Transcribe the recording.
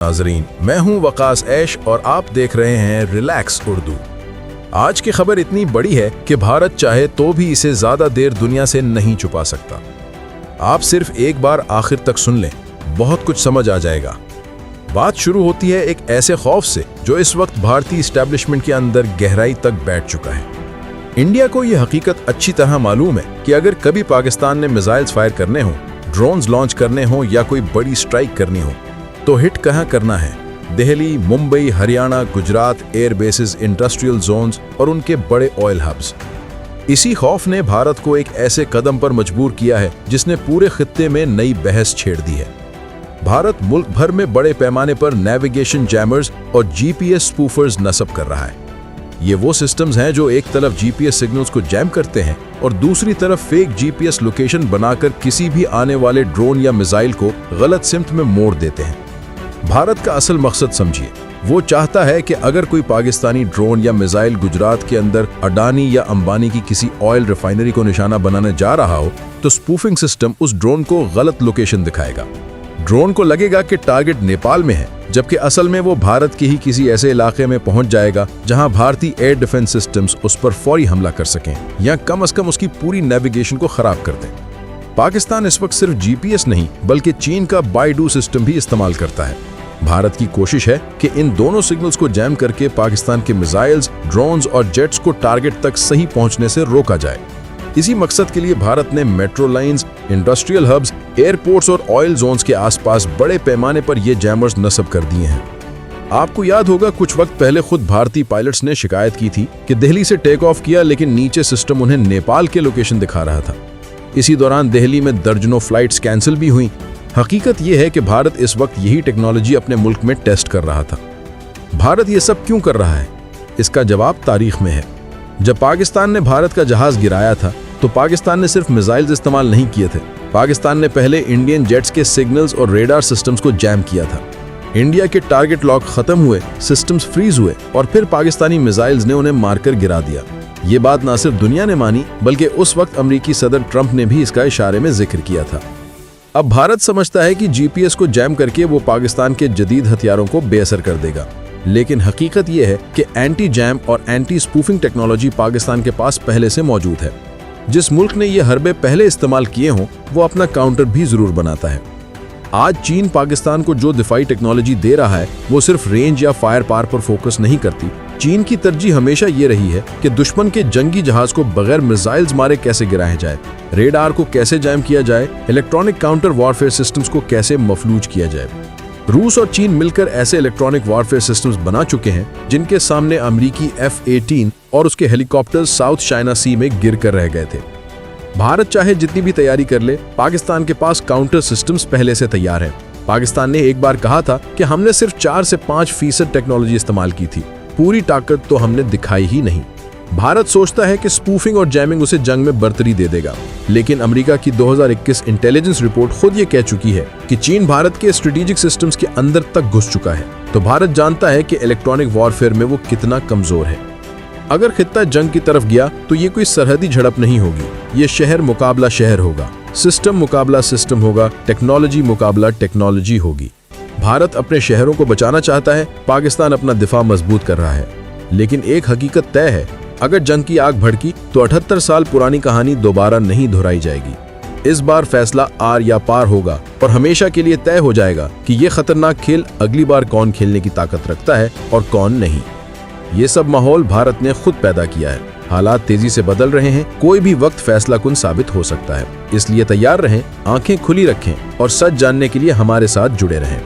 नाजरीन, मैं हूं वकास ऐश और आप देख रहे हैं रिलैक्स उर्दू। आज की खबर इतनी बड़ी है कि भारत चाहे तो भी इसे ज्यादा देर दुनिया से नहीं छुपा सकता। आप सिर्फ एक बार आखिर तक सुन लें, बहुत कुछ समझ आ जाएगा। बात शुरू होती है एक ऐसे खौफ से जो इस वक्त भारतीय इस्टेब्लिशमेंट के अंदर गहराई तक बैठ चुका है। इंडिया को यह हकीकत अच्छी तरह मालूम है कि अगर कभी पाकिस्तान ने मिसाइल्स फायर करने हों, ड्रोन्स लॉन्च करने हों या कोई बड़ी स्ट्राइक करनी हो तो हिट कहाँ करना है। Delhi, Mumbai, Haryana, Gujarat, air bases, industrial zones और उनके बड़े ऑयल हब्स। इसी खौफ ने भारत को एक ऐसे कदम पर मजबूर किया है जिसने पूरे खित्ते में नई बहस छेड़ दी है। भारत मुल्क भर में बड़े पैमाने पर नेविगेशन जैमर्स और जीपीएस स्पूफर्स नस्ब कर रहा है। ये वो सिस्टम्स हैं जो एक तरफ जीपीएस सिग्नल्स को जैम करते हैं और दूसरी तरफ फेक जीपीएस लोकेशन बनाकर किसी भी आने वाले ड्रोन या मिसाइल को गलत सिमत में मोड़ देते हैं। भारत का असल मकसद समझिए, वो चाहता है कि अगर कोई पाकिस्तानी ड्रोन या मिसाइल गुजरात के अंदर अडानी या अंबानी की किसी ऑयल रिफाइनरी को निशाना बनाने जा रहा हो तो स्पूफिंग सिस्टम उस ड्रोन को गलत लोकेशन दिखाएगा। ड्रोन को लगेगा कि टारगेट नेपाल में है, जबकि असल में वो भारत के ही किसी ऐसे इलाके में पहुंच जाएगा जहां भारतीय एयर डिफेंस सिस्टम्स उस पर फौरी हमला कर सकें या कम से कम उसकी पूरी नेविगेशन को खराब कर दें। पाकिस्तान इस वक्त सिर्फ जीपीएस नहीं बल्कि चीन का बाइडू सिस्टम भी इस्तेमाल करता है। भारत की कोशिश है कि इन दोनों सिग्नल्स को जैम करके पाकिस्तान के मिसाइल्स, ड्रोन्स और जेट्स को टारगेट तक सही पहुंचने से रोका जाए। इसी मकसद के लिए भारत ने metro lines, industrial hubs, airports और ऑयल जोन्स के आसपास बड़े पैमाने पर ये जैमर्स नस्ब कर दिए हैं। आपको याद होगा कुछ वक्त पहले खुद भारतीय पायलट्स ने शिकायत की थी कि दिल्ली से टेक ऑफ किया लेकिन नीचे सिस्टम उन्हें नेपाल के लोकेशन दिखा रहा था। इसी दौरान दिल्ली में दर्जनों फ्लाइट्स कैंसिल भी हुई। हकीकत यह है कि भारत इस वक्त यही टेक्नोलॉजी अपने मुल्क में टेस्ट कर रहा था। भारत ये सब क्यों कर रहा है? इसका जवाब तारीख में है। जब पाकिस्तान ने भारत का जहाज गिराया था तो पाकिस्तान ने सिर्फ मिसाइल्स इस्तेमाल नहीं किए थे। पाकिस्तान ने पहले इंडियन जेट्स के सिग्नल्स और रेडार सिस्टम्स को जैम किया था। इंडिया के टारगेट लॉक खत्म हुए, सिस्टम्स फ्रीज हुए और फिर पाकिस्तानी मिसाइल्स ने उन्हें मारकर गिरा दिया। ये बात ना सिर्फ दुनिया ने मानी बल्कि उस वक्त अमेरिकी सदर ट्रंप ने भी इसका इशारे में जिक्र किया था। अब भारत समझता है कि जीपीएस को जैम करके वो पाकिस्तान के जदीद हथियारों को बेअसर कर देगा, लेकिन हकीकत यह है कि एंटी जैम और एंटी स्पूफिंग टेक्नोलॉजी पाकिस्तान के पास पहले से मौजूद है। जिस मुल्क ने ये हरबे पहले इस्तेमाल किए हों वो अपना काउंटर भी जरूर बनाता है। आज चीन पाकिस्तान को जो दिफाई टेक्नोलॉजी दे रहा है वो सिर्फ रेंज या फायर पावर पर फोकस नहीं करती। चीन की तरजीह हमेशा ये रही है कि दुश्मन के जंगी जहाज को बगैर मिसाइल्स मारे कैसे गिराया जाए, रेडार को कैसे जैम किया जाए, इलेक्ट्रॉनिक काउंटर वॉरफेयर सिस्टम्स को कैसे मफलूज किया जाए। रूस और चीन मिलकर ऐसे इलेक्ट्रॉनिक वॉरफेयर सिस्टम्स बना चुके हैं जिनके सामने अमेरिकी F-18 और उसके हेलीकॉप्टर्स साउथ चाइना सी में गिर कर रह गए थे। भारत चाहे जितनी भी तैयारी कर ले, पाकिस्तान के पास काउंटर सिस्टम्स पहले से तैयार हैं। पाकिस्तान ने एक बार कहा था कि हमने सिर्फ 4 से 5% टेक्नोलॉजी इस्तेमाल की थी, पूरी ताकत तो हमने दिखाई ही नहीं। भारत सोचता है कि स्पूफिंग और जैमिंग उसे जंग में बर्तरी दे देगा, लेकिन अमेरिका की 2021 इंटेलिजेंस रिपोर्ट खुद ये कह चुकी है कि चीन भारत के स्ट्रेटेजिक सिस्टम्स के अंदर तक घुस चुका है। तो भारत जानता है कि इलेक्ट्रॉनिक वॉरफेयर में वो कितना कमजोर है। अगर खित्ता जंग की तरफ गया तो ये कोई सरहदी झड़प नहीं होगी, ये शहर मुकाबला शहर होगा, सिस्टम मुकाबला सिस्टम होगा, टेक्नोलॉजी मुकाबला टेक्नोलॉजी होगी। भारत अपने शहरों को बचाना चाहता है, पाकिस्तान अपना दिफा मजबूत कर रहा है। लेकिन एक हकीकत तय है, अगर जंग की आग भड़की तो 78 साल पुरानी कहानी दोबारा नहीं दोहराई जाएगी। इस बार फैसला आर या पार होगा और हमेशा के लिए तय हो जाएगा कि ये खतरनाक खेल अगली बार कौन खेलने की ताकत रखता है और कौन नहीं। ये सब माहौल भारत ने खुद पैदा किया है। हालात तेजी से बदल रहे हैं, कोई भी वक्त फैसला कुन साबित हो सकता है। इसलिए तैयार रहें, आंखें खुली रखें और सच जानने के लिए हमारे साथ जुड़े रहें।